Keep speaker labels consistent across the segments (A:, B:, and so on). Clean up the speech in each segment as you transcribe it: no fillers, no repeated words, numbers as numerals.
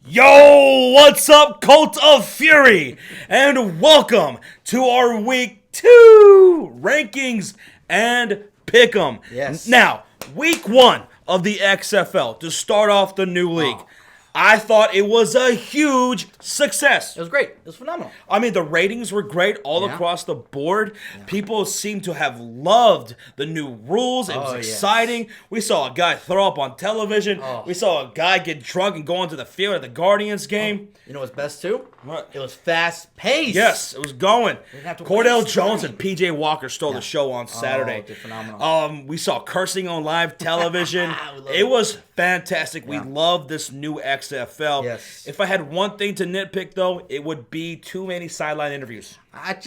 A: Yo, what's up, Cult of Fury? And welcome to our Week 2 rankings and pick'em.
B: Yes.
A: Now, Week 1 of the XFL to start off the new league. I thought it was a huge success.
B: It was great. It was phenomenal.
A: I mean, the ratings were great all across the board. People seem to have loved the new rules. It was exciting.
B: Yes.
A: We saw a guy throw up on television. We saw a guy get drunk and go onto the field at the Guardians game.
B: You know what's best too?
A: What?
B: It was fast paced.
A: Yes, it was going.
B: Didn't have to
A: Cordell
B: waste
A: Jones
B: time.
A: and PJ Walker stole the show on Saturday.
B: They're phenomenal.
A: We saw cursing on live television. It was fantastic. We love this new XFL.
B: Yes.
A: If I had one thing to nitpick, though, it would be too many sideline interviews.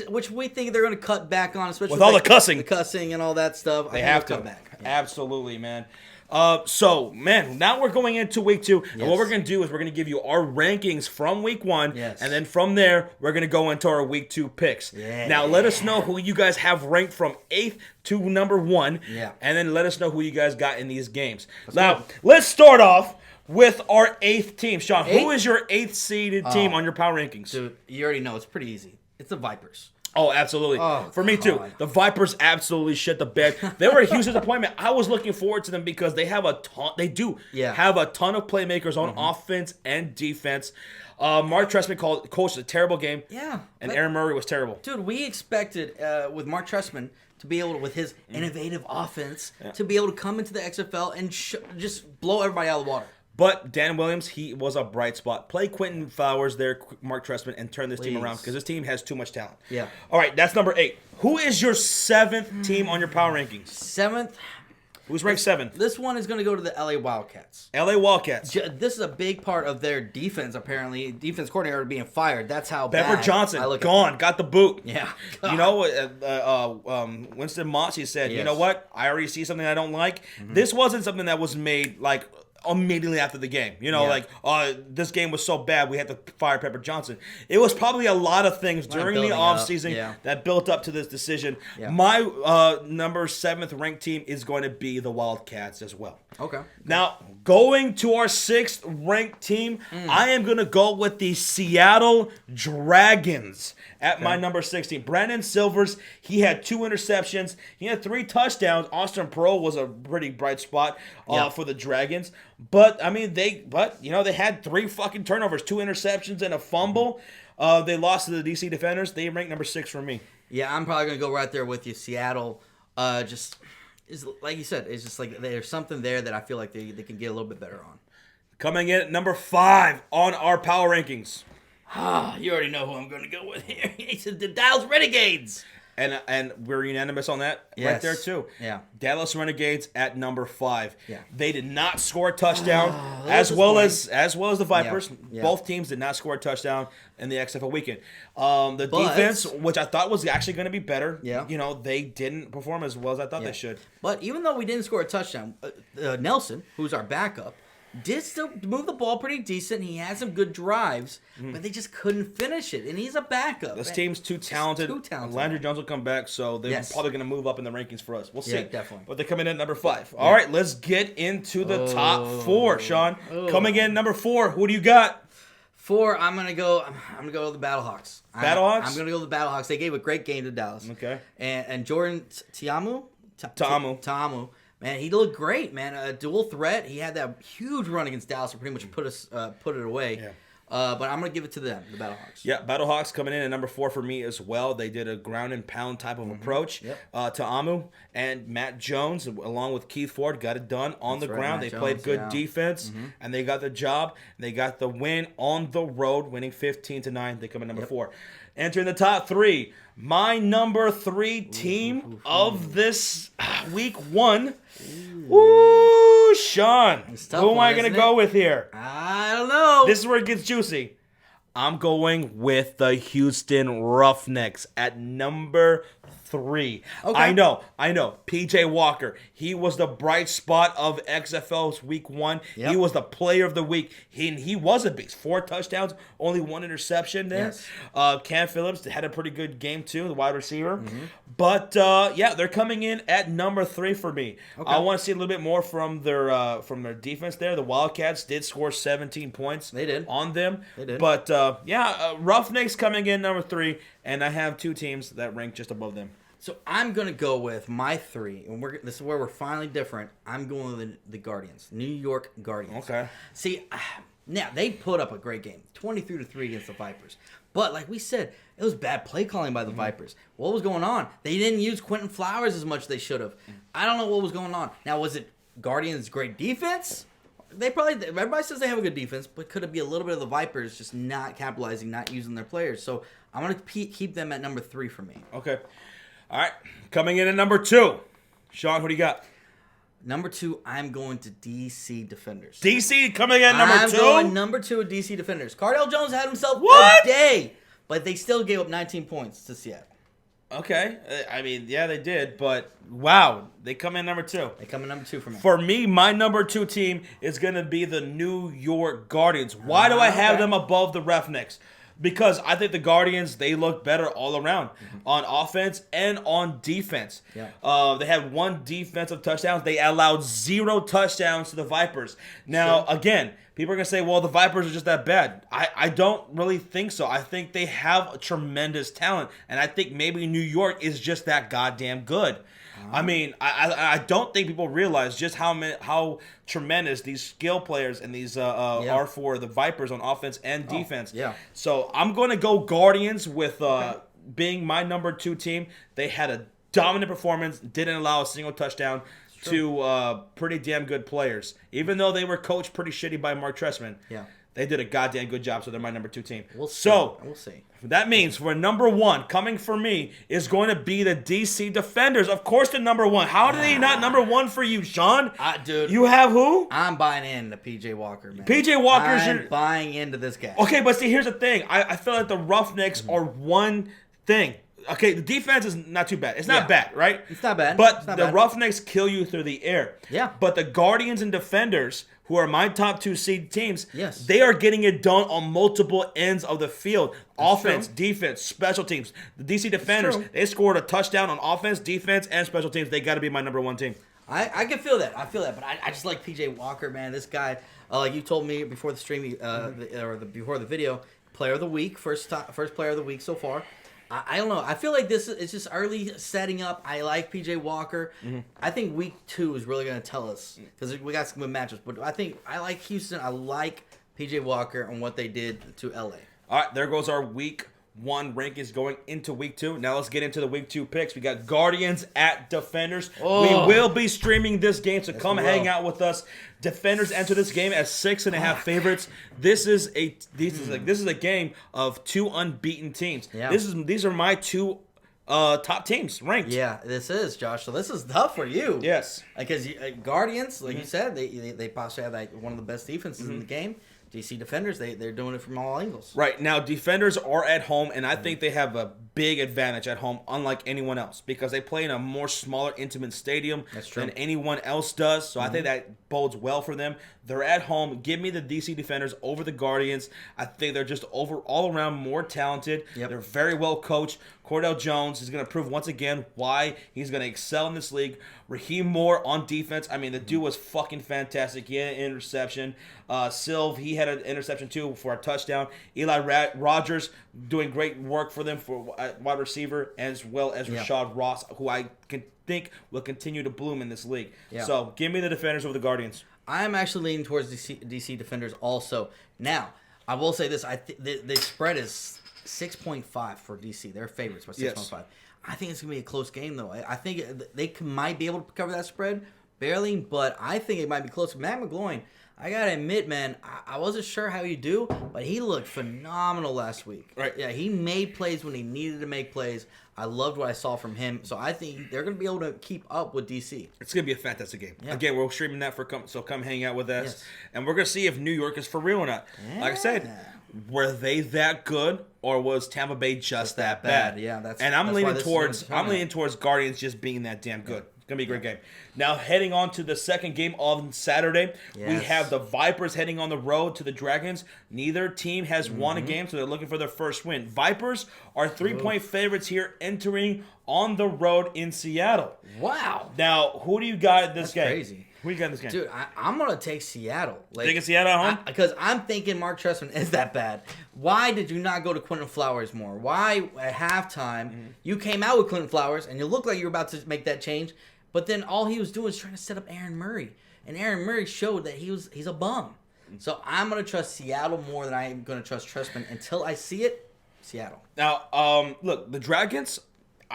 B: Which we think they're going to cut back on, especially
A: With all the cussing.
B: the cussing and all that stuff.
A: They have to.
B: Cut back. Yeah.
A: Absolutely, man. Now we're going into Week 2, and what we're going to do is we're going to give you our rankings from Week 1, and then from there, we're going to go into our Week 2 picks.
B: Yeah.
A: Now, let us know who you guys have ranked from 8th to number 1, and then let us know who you guys got in these games. Let's start off with our 8th team. Sean, who is your 8th seeded team on your power rankings?
B: Dude, you already know. It's pretty easy. It's the Vipers.
A: Oh, absolutely. For me, too.
B: God.
A: The Vipers absolutely shit the bed. They were a huge disappointment. I was looking forward to them because they have a ton. They do have a ton of playmakers on offense and defense. Mark Trestman coached a terrible game.
B: Yeah.
A: And Aaron Murray was terrible.
B: Dude, we expected with Mark Trestman to be able to, with his innovative offense, to be able to come into the XFL and just blow everybody out of the water.
A: But Dan Williams, he was a bright spot. Play Quentin Flowers there, Mark Trestman, and turn this team around because this team has too much talent.
B: Yeah.
A: All right, that's number 8. Who is your 7th team on your power rankings?
B: 7th.
A: Who's ranked 7th?
B: This one is going to go to the LA Wildcats.
A: LA Wildcats.
B: This is a big part of their defense, apparently. Defense coordinator being fired. That's how
A: Bever
B: bad
A: Johnson,
B: I look
A: gone, got the boot.
B: Yeah.
A: You know, Winston Mossy said, you know what? I already see something I don't like. This wasn't something that was made, like, immediately after the game. You know, this game was so bad we had to fire Pepper Johnson. It was probably a lot of things during the offseason that built up to this decision. My number 7th ranked team is going to be the Wildcats as well.
B: Okay.
A: Now, going to our 6th ranked team, I am going to go with the Seattle Dragons at my number 16. Brandon Silvers, he had 2 interceptions. He had 3 touchdowns. Austin Pearl was a pretty bright spot for the Dragons. But, I mean, they had 3 fucking turnovers, 2 interceptions, and a fumble. They lost to the DC Defenders. They ranked number 6 for me.
B: Yeah, I'm probably going to go right there with you. Seattle, is like you said, it's just like there's something there that I feel like they can get a little bit better on.
A: Coming in at number 5 on our power rankings.
B: You already know who I'm going to go with here. It's the Dallas Renegades.
A: And we're unanimous on that right there too.
B: Yeah.
A: Dallas Renegades at number 5.
B: Yeah.
A: They did not score a touchdown as well as the Vipers.
B: Yeah.
A: Both teams did not score a touchdown in the XFL weekend. The defense, which I thought was actually going to be better, they didn't perform as well as I thought they should.
B: But even though we didn't score a touchdown, Nelson, who's our backup, did still move the ball pretty decent. He had some good drives, but they just couldn't finish it. And he's a backup.
A: This team's too talented. Landry Jones will come back, so they're probably going to move up in the rankings for us. We'll see.
B: Yeah, definitely.
A: But they're coming in at number 5. All right, let's get into the top 4, Sean. Coming in at number 4, who do you got?
B: 4, I'm gonna go with the Battlehawks.
A: Battlehawks?
B: I'm gonna go with the Battlehawks. They gave a great game to Dallas.
A: Okay.
B: And Jordan Ta'amu. Man, he looked great, man. A dual threat. He had that huge run against Dallas and pretty much put it away. Yeah. But I'm going to give it to them, the Battlehawks.
A: Yeah, Battlehawks coming in at number 4 for me as well. They did a ground and pound type of approach. Ta'amu and Matt Jones, along with Keith Ford, got it done on the ground. They played good defense, and they got the job. They got the win on the road, winning 15-9. They come in number 4. Entering the top 3, my number 3 team of this week 1. Ooh, Sean. Who am I going to go with here?
B: I don't know.
A: This is where it gets juicy. I'm going with the Houston Roughnecks at number 3.
B: Okay.
A: I know. PJ Walker. He was the bright spot of XFL's week 1. Yep. He was the player of the week. He was a beast. 4 touchdowns, only 1 interception there. Yes. Cam Phillips had a pretty good game too, the wide receiver. Mm-hmm. But they're coming in at number 3 for me. Okay. I want to see a little bit more from their defense there. The Wildcats did score 17 points.
B: They did
A: on them.
B: They did.
A: But Roughnecks coming in number 3, and I have 2 teams that rank just above them.
B: So I'm gonna go with my 3, and this is where we're finally different. I'm going with the Guardians, New York Guardians.
A: Okay.
B: See, now they put up a great game, 23-3 against the Vipers. But like we said, it was bad play calling by the Vipers. What was going on? They didn't use Quentin Flowers as much as they should have. I don't know what was going on. Now, was it Guardians' great defense? Everybody says they have a good defense, but could it be a little bit of the Vipers just not capitalizing, not using their players? So I'm going to keep them at number 3 for me.
A: Okay. All right. Coming in at number 2. Sean, who do you got?
B: Number 2, I'm going to DC Defenders.
A: DC coming in number 2?
B: I'm going number 2 with DC Defenders. Cardell Jones had himself a day, but they still gave up 19 points to Seattle.
A: Okay. I mean, yeah, they did, but wow, they come in number 2.
B: They come in number 2 for me.
A: For me, my number 2 team is going to be the New York Guardians. Why do I have them above the Roughnecks? Because I think the Guardians, they look better all around on offense and on defense.
B: Yeah.
A: They had 1 defensive touchdown. They allowed 0 touchdowns to the Vipers. Now, again, people are going to say, well, the Vipers are just that bad. I don't really think so. I think they have a tremendous talent, and I think maybe New York is just that goddamn good. I mean, I don't think people realize just how tremendous these skill players and these are for the Vipers on offense and defense.
B: Yeah.
A: So I'm going to go Guardians with being my number 2 team. They had a dominant performance, didn't allow a single touchdown to pretty damn good players. Even though they were coached pretty shitty by Mark Trestman.
B: Yeah.
A: They did a goddamn good job, so they're my number 2 team.
B: We'll see.
A: That means for number 1, coming for me, is going to be the DC Defenders. Of course, the number 1. How are they not number 1 for you, Sean?
B: Dude.
A: You have who?
B: I'm buying into PJ Walker, man.
A: PJ Walker's
B: I'm buying into this guy.
A: Okay, but see, here's the thing. I feel like the Roughnecks are one thing. Okay, the defense is not too bad. It's not bad, right?
B: It's not bad.
A: But the Roughnecks kill you through the air.
B: Yeah.
A: But the Guardians and Defenders, who are my top 2 seed teams,
B: yes,
A: they are getting it done on multiple ends of the field. Offense, defense, special teams. The DC Defenders, they scored a touchdown on offense, defense, and special teams. They got to be my number 1 team.
B: I can feel that. But I just like PJ Walker, man. This guy, like you told me before the stream, before the video, player of the week, first player of the week so far. I don't know. I feel like it's just early setting up. I like PJ Walker. Mm-hmm. I think week 2 is really going to tell us because we got some good matchups. But I like Houston. I like PJ Walker and what they did to LA.
A: All right, there goes our week 1 rankings going into week 2. Now let's get into the week 2 picks. We got Guardians at Defenders. We will be streaming this game, so come hang out with us. Defenders enter this game as 6.5 favorites. This is a game of 2 unbeaten teams. Yeah. These are my 2 top teams ranked.
B: Yeah, this is, Josh. So this is tough for you.
A: Yes,
B: because Guardians, like you said, they possibly have one of the best defenses in the game. DC Defenders, they're doing it from all angles.
A: Right. Now, Defenders are at home, and I think they have a big advantage at home, unlike anyone else, because they play in a more smaller, intimate stadium than anyone else does. So I think that bodes well for them. They're at home. Give me the DC Defenders over the Guardians. I think they're just all around more talented. Yep. They're very well coached. Cordell Jones is going to prove once again why he's going to excel in this league. Raheem Moore on defense. I mean, the dude was fucking fantastic. He had an interception. Silv, he had an interception too for a touchdown. Eli Rogers doing great work for them for wide receiver, as well as Rashad Ross, who I think will continue to bloom in this league. Yeah. So give me the Defenders over the Guardians.
B: I'm actually leaning towards DC Defenders also. Now, I will say this. The spread is 6.5 for DC. They're favorites by 6.5. Yes. I think it's going to be a close game, though. I think they might be able to cover that spread, barely, but I think it might be close. Matt McGloin, I got to admit, man, I wasn't sure how he'd do, but he looked phenomenal last week.
A: Right.
B: Yeah, he made plays when he needed to make plays. I loved what I saw from him, so I think they're going to be able to keep up with DC.
A: It's going to be a fantastic game. Yeah. Again, we're streaming that so come hang out with us, and we're going to see if New York is for real or not. Yeah. Like I said, were they that good, or was Tampa Bay just that bad?
B: Yeah,
A: I'm leaning towards Guardians just being that damn good. It's gonna be a great game. Now heading on to the second game on Saturday, we have the Vipers heading on the road to the Dragons. Neither team has won a game, so they're looking for their first win. Vipers are 3-point favorites here, entering on the road in Seattle.
B: Wow.
A: Now, who do you got in this game?
B: Crazy.
A: Who you got in this game?
B: Dude, I'm going to take Seattle.
A: Taking Seattle at home?
B: Because I'm thinking Mark Trestman is that bad. Why did you not go to Quentin Flowers more? Why at halftime you came out with Quentin Flowers and you looked like you were about to make that change, but then all he was doing was trying to set up Aaron Murray. And Aaron Murray showed that he's a bum. So I'm going to trust Seattle more than I am going to trust Trestman. Until I see it, Seattle.
A: Now, look, the Dragons,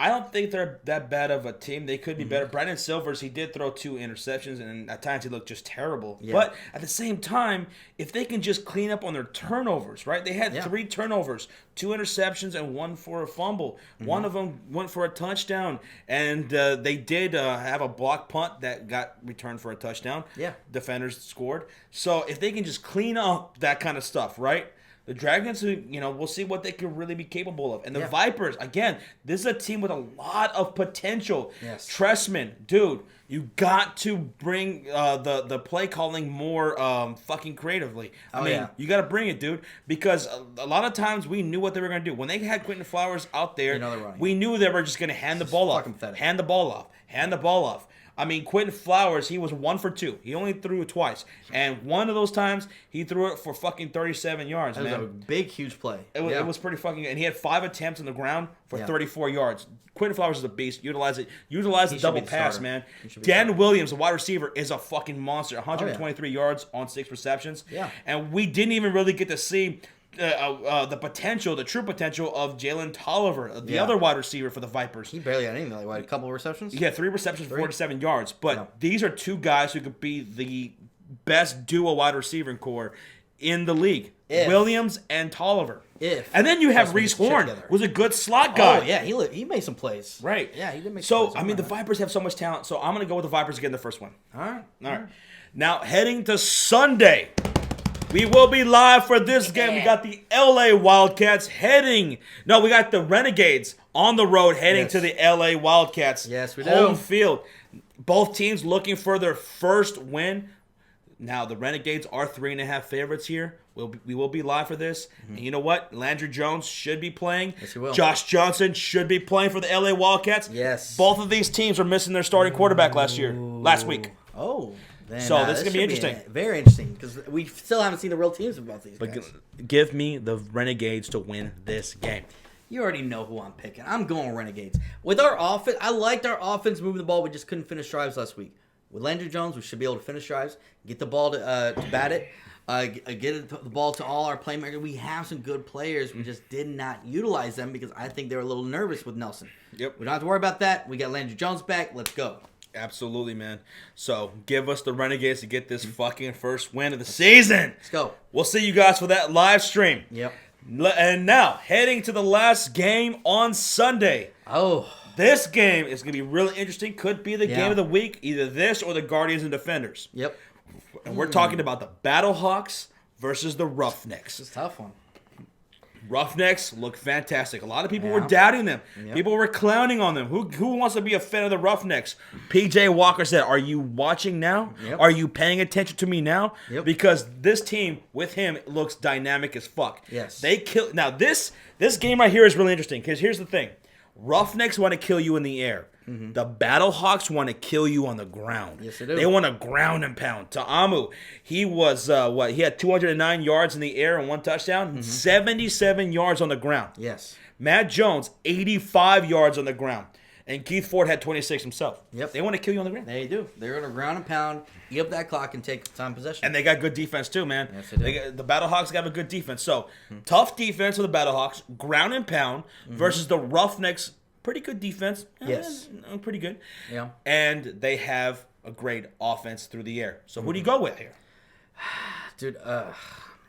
A: I don't think they're that bad of a team. They could be better. Brandon Silvers, he did throw 2 interceptions, and at times he looked just terrible. Yeah. But at the same time, if they can just clean up on their turnovers, right? They had 3 turnovers, 2 interceptions, and 1 for a fumble. One of them went for a touchdown, and they did have a block punt that got returned for a touchdown.
B: Yeah.
A: Defenders scored. So if they can just clean up that kind of stuff, right? The Dragons, we'll see what they can really be capable of. And the Vipers, again, this is a team with a lot of potential.
B: Yes.
A: Trestman, dude, you got to bring the play calling more fucking creatively. I mean, you got to bring it, dude, because a lot of times we knew what they were going to do. When they had Quentin Flowers out there, we knew they were just going to hand the ball off. Hand the ball off. I mean, Quentin Flowers, he was 1 for 2. He only threw it twice. And one of those times, he threw it for fucking 37 yards, man.
B: That was a big, huge play.
A: It was pretty fucking good. And he had 5 attempts on the ground for 34 yards. Quentin Flowers is a beast. Utilize the double pass, man. Dan Williams, the wide receiver, is a fucking monster. 123 yards on 6 receptions.
B: Yeah.
A: And we didn't even really get to see the true potential of Jalen Tolliver, the other wide receiver for the Vipers.
B: He barely had anything, like a couple of receptions?
A: Yeah, 3 receptions, 47 yards. But these are 2 guys who could be the best duo wide receiver core in the league. Williams and Tolliver. And then you have Reese Horn, who's a good slot guy.
B: Oh, yeah, he made some plays.
A: Right.
B: Yeah, he did make some plays.
A: So, I mean, the Vipers have so much talent, so I'm going to go with the Vipers again the first one.
B: All right.
A: Now, heading to Sunday, we will be live for this game. We got the LA Wildcats we got the Renegades on the road heading to the LA Wildcats.
B: Yes, we do.
A: Home field. Both teams looking for their first win. Now, the Renegades are 3.5 favorites here. We will be live for this. And you know what? Landry Jones should be playing.
B: Yes, he will.
A: Josh Johnson should be playing for the LA Wildcats.
B: Yes.
A: Both of these teams are missing their starting quarterback last week.
B: Oh, man,
A: so this is going to be interesting.
B: Very interesting, because we still haven't seen the real teams of both these guys.
A: Give me the Renegades to win this game.
B: You already know who I'm picking. I'm going Renegades. With our offense, I liked our offense moving the ball. We just couldn't finish drives last week. With Landry Jones, we should be able to finish drives, get the ball to bat it, get the ball to all our playmakers. We have some good players. We just did not utilize them because I think they were a little nervous with Nelson.
A: Yep.
B: We don't have to worry about that. We got Landry Jones back. Let's go.
A: Absolutely, man. So give us the Renegades to get this fucking first win of the season.
B: Let's go.
A: We'll see you guys for that live stream.
B: Yep.
A: And now, heading to the last game on Sunday.
B: Oh.
A: This game is going to be really interesting. Could be the game of the week. Either this or the Guardians and Defenders.
B: Yep.
A: And we're talking about the Battlehawks versus the Roughnecks.
B: It's a tough one.
A: Roughnecks look fantastic. A lot of people were doubting them. Yep. People were clowning on them. Who wants to be a fan of the Roughnecks? PJ Walker said, "Are you watching now?
B: Yep.
A: Are you paying attention to me now?"
B: Yep.
A: Because this team with him looks dynamic as fuck.
B: Yes.
A: They kill. Now this game right here is really interesting because here's the thing: Roughnecks want to kill you in the air. Mm-hmm. The Battlehawks want to kill you on the ground.
B: Yes, they do.
A: They want to ground and pound. Ta'amu, he was, he had 209 yards in the air and 1 touchdown, 77 yards on the ground.
B: Yes.
A: Matt Jones, 85 yards on the ground. And Keith Ford had 26 himself.
B: Yep.
A: They want to kill you on the ground.
B: They do. They're going to ground and pound, eat up that clock, and take time possession.
A: And they got good defense too, man.
B: Yes, they do.
A: The Battlehawks got a good defense. So, tough defense for the Battlehawks, ground and pound, versus the Roughnecks. Pretty good defense.
B: Yes.
A: Pretty good.
B: Yeah.
A: And they have a great offense through the air. So who do you go with here?
B: Dude,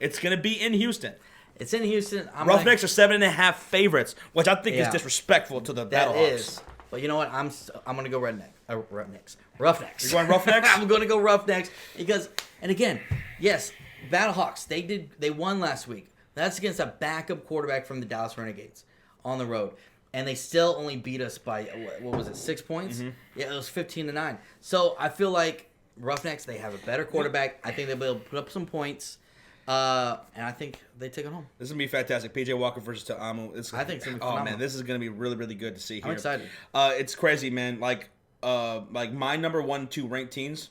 A: it's going to be in Houston.
B: It's in Houston.
A: Roughnecks are 7.5 favorites, which I think is disrespectful to the Battlehawks. That is.
B: But you know what? I'm going to go Roughnecks. Roughnecks.
A: You're going Roughnecks?
B: I'm going to go Roughnecks because, and again, yes, Battlehawks, they won last week. That's against a backup quarterback from the Dallas Renegades on the road. And they still only beat us by, what was it, 6 points? Mm-hmm. Yeah, it was 15-9. So I feel like Roughnecks, they have a better quarterback. I think they'll be able to put up some points. And I think they take it home.
A: This is going to be fantastic. PJ Walker versus Ta'amu.
B: I think it's going to be phenomenal.
A: Oh, man, this is going to be really, really good to see here.
B: I'm excited.
A: It's crazy, man. Like my number 1 and 2 ranked teams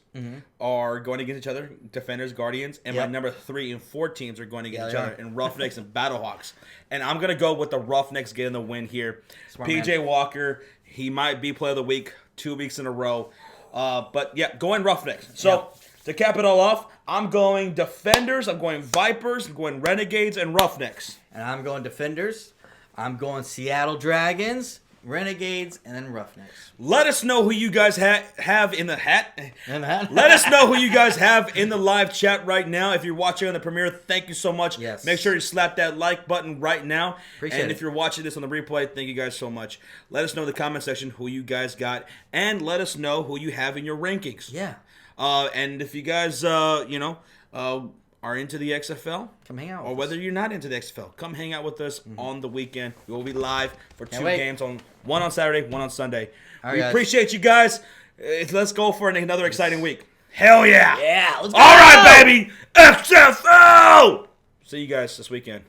A: are going against each other, Defenders, Guardians, and my number 3 and 4 teams are going against each other, in Roughnecks and Battlehawks. And I'm going to go with the Roughnecks getting the win here. Smart PJ man. Walker, he might be Player of the Week 2 weeks in a row. But yeah, going Roughnecks. So to cap it all off, I'm going Defenders, I'm going Vipers, I'm going Renegades, and Roughnecks.
B: And I'm going Defenders, I'm going Seattle Dragons, Renegades, and then Roughnecks.
A: Let us know who you guys have in the hat. Let us know who you guys have in the live chat right now. If you're watching on the premiere, thank you so much.
B: Yes.
A: Make sure you slap that like button right now.
B: Appreciate
A: and
B: it.
A: If you're watching this on the replay, thank you guys so much. Let us know in the comment section who you guys got, and let us know who you have in your rankings.
B: Yeah.
A: And if you guys, are into the XFL,
B: come hang out
A: with us. Whether you're not into the XFL, come hang out with us on the weekend. We will be live for 2 games, one on Saturday, one on Sunday. We appreciate you guys. Let's go for another exciting week. Hell yeah!
B: Yeah, let's go!
A: All right, baby! XFL! See you guys this weekend.